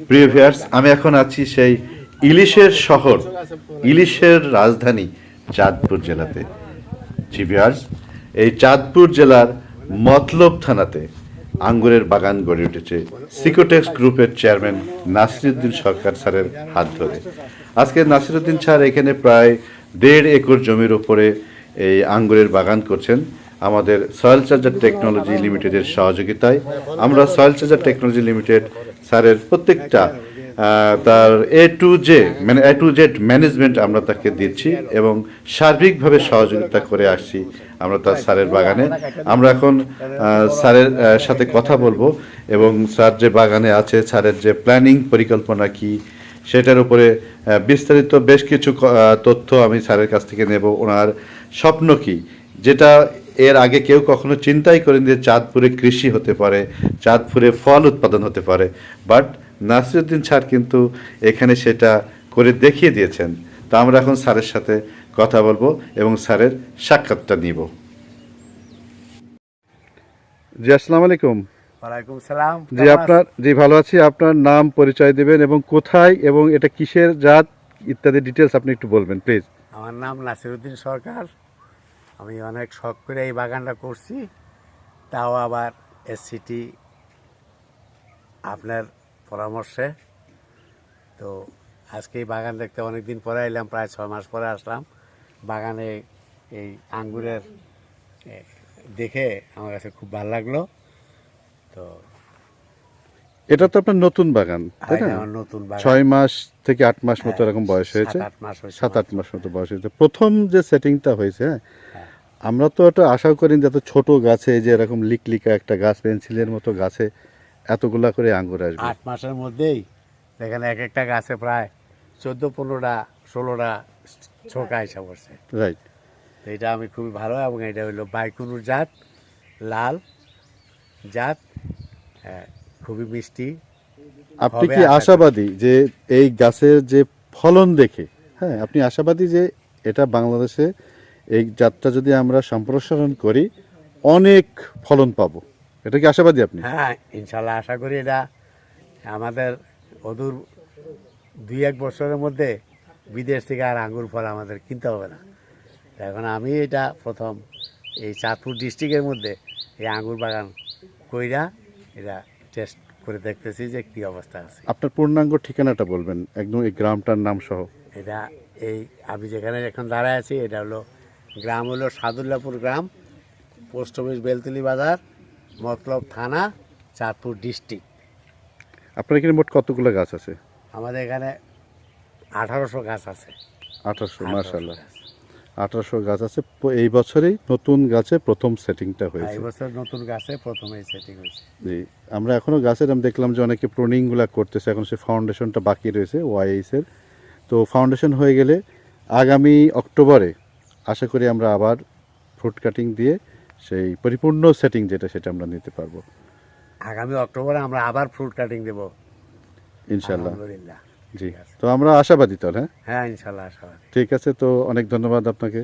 প্রিয় ভিউয়ার্স, আমি এখন আছি সেই ইলিশের শহর, ইলিশের রাজধানী চাঁদপুর জেলাতে। জি ভিউয়ার্স, এই চাঁদপুর জেলার মতলব থানাতে আঙ্গুরের বাগান গড়ে উঠেছে সিকোটেক্স গ্রুপের চেয়ারম্যান নাসিরুদ্দিন সরকার স্যারের হাত ধরে। আজকে নাসিরুদ্দিন স্যার এখানে প্রায় 1.5 একর জমির উপরে এই আঙ্গুরের বাগান করছেন আমাদের সয়েল চার্জার টেকনোলজি লিমিটেডের সহযোগিতায়। আমরা সয়েল চার্জার টেকনোলজি লিমিটেড স্যারের প্রত্যেকটা তার এ টু জেড ম্যানেজমেন্ট আমরা তাকে দিচ্ছি এবং সার্বিকভাবে সহযোগিতা করে আসছি আমরা তার স্যারের বাগানে। আমরা এখন স্যারের সাথে কথা বলবো এবং স্যার যে বাগানে আছে স্যারের যে প্ল্যানিং পরিকল্পনা কি সেটার উপরে বিস্তারিত বেশ কিছু তথ্য আমি স্যারের কাছ থেকে নেব। ওনার স্বপ্ন কি, যেটা এর আগে কেউ কখনো চিন্তাই করেন যে চাঁদপুরে কৃষি হতে পারে, চাঁদপুরে ফল উৎপাদন হতে পারে, বাট নাসিরুদ্দিন স্যার কিন্তু এখানে সেটা করে দেখিয়ে দিয়েছেন। তো আমরা এখন স্যারের সাথে কথা বলবো এবং স্যারের সাক্ষাৎটা নিব। জি, আসসালামু আলাইকুম। ওয়ালাইকুম সালাম। জি ভালো আছি। আপনার নাম পরিচয় দিবেন এবং কোথায় এবং এটা কিসের জাত ইত্যাদি ডিটেলস আপনি একটু বলবেন প্লিজ। আমার নাম নাসিরুদ্দিন সরকার। আমি অনেক শখ করে এই বাগানটা করছি, তাও আবার এসসিটি আপনার পরামর্শে। তো আজকে এই বাগান দেখতে অনেক দিন পরে এলাম, প্রায় 6 মাস পরে আসলাম বাগানে। এই আঙ্গুরের দেখে আমার কাছে খুব ভালো লাগলো। তো এটা তো আপনার নতুন বাগান, তাই না? আমার নতুন বাগান, 6 মাস থেকে 8 মাস মতো এরকম বয়স হয়েছে, 7-8 মাস মতো বয়স হয়েছে। প্রথম যে সেটিংটা হয়েছে, আমরা তো এটা আশা করি যে এত ছোট গাছে যে এরকম লিকলিকা একটা গাছ, পেন্সিলের মতো গাছে এতগুলা করে আঙ্গুর আসবে। 8 মাসের মধ্যেই দেখেন এক একটা গাছে প্রায় 14-15টা 16টা ছোকা হিসাব করছে। রাইট। তো এটা আমি খুবই ভালো, এবং এটা হলো বাইকুনুর জাত, লাল জাত, খুবই মিষ্টি। আপনি কি আশাবাদী যে এই গাছের যে ফলন দেখে, হ্যাঁ, আপনি আশাবাদী যে এটা বাংলাদেশে এই জাতটা যদি আমরা সম্প্রসারণ করি অনেক ফলন পাবো? এটা কি আশাবাদী আপনি? হ্যাঁ, ইনশাল্লাহ আশা করি এটা আমাদের অদূর 2-1 বছরের মধ্যে বিদেশ থেকে আর আঙ্গুর ফল আমাদের কিনতে হবে না। এখন আমি এটা প্রথম এই চাঁদপুর ডিস্ট্রিক্টের মধ্যে এই আঙ্গুর বাগান কইরা এটা টেস্ট করে দেখতেছি যে কী অবস্থা আছে। আপনার পূর্ণাঙ্গ ঠিকানাটা বলবেন একদম, এই গ্রামটার নাম সহ। এটা এই আমি যেখানে এখন দাঁড়ায় আছি এটা হলো গ্রাম হলো সাদুল্লাপুর গ্রাম, পোস্ট অফিস বেলতলি বাজার, মতলব থানা, চাঁদপুর ডিস্ট্রিক্ট। আপনার এখানে মোট কতগুলো গাছ আছে? আমাদের এখানে 1800 গাছ আছে। 1800, মাশাআল্লাহ, 1800 গাছ আছে। এই বছরেই নতুন গাছে প্রথম সেটিংটা হয়েছে। এই বছর নতুন গাছে প্রথমেই সেটিং হয়েছে। জি, আমরা এখনো গাছের আমি দেখলাম যে অনেকে প্রুনিংগুলো করতেছে, এখন সে ফাউন্ডেশনটা বাকি রয়েছে ওয়াইএসের। তো ফাউন্ডেশন হয়ে গেলে আগামী অক্টোবরে আশা করি আমরা আবার ফ্রুট কাটিং দিয়ে সেই পরিপূর্ণ সেটিং যেটা সেটা আমরা নিতে পারবো আগামী অক্টোবরে আমরা আবার ফ্রুট কাটিং দেব ইনশাআল্লাহ। আলহামদুলিল্লাহ। জি, তো আমরা আশাবাদী তো। হ্যাঁ হ্যাঁ, ইনশাআল্লাহ আশাবাদী। ঠিক আছে, তো অনেক ধন্যবাদ আপনাকে।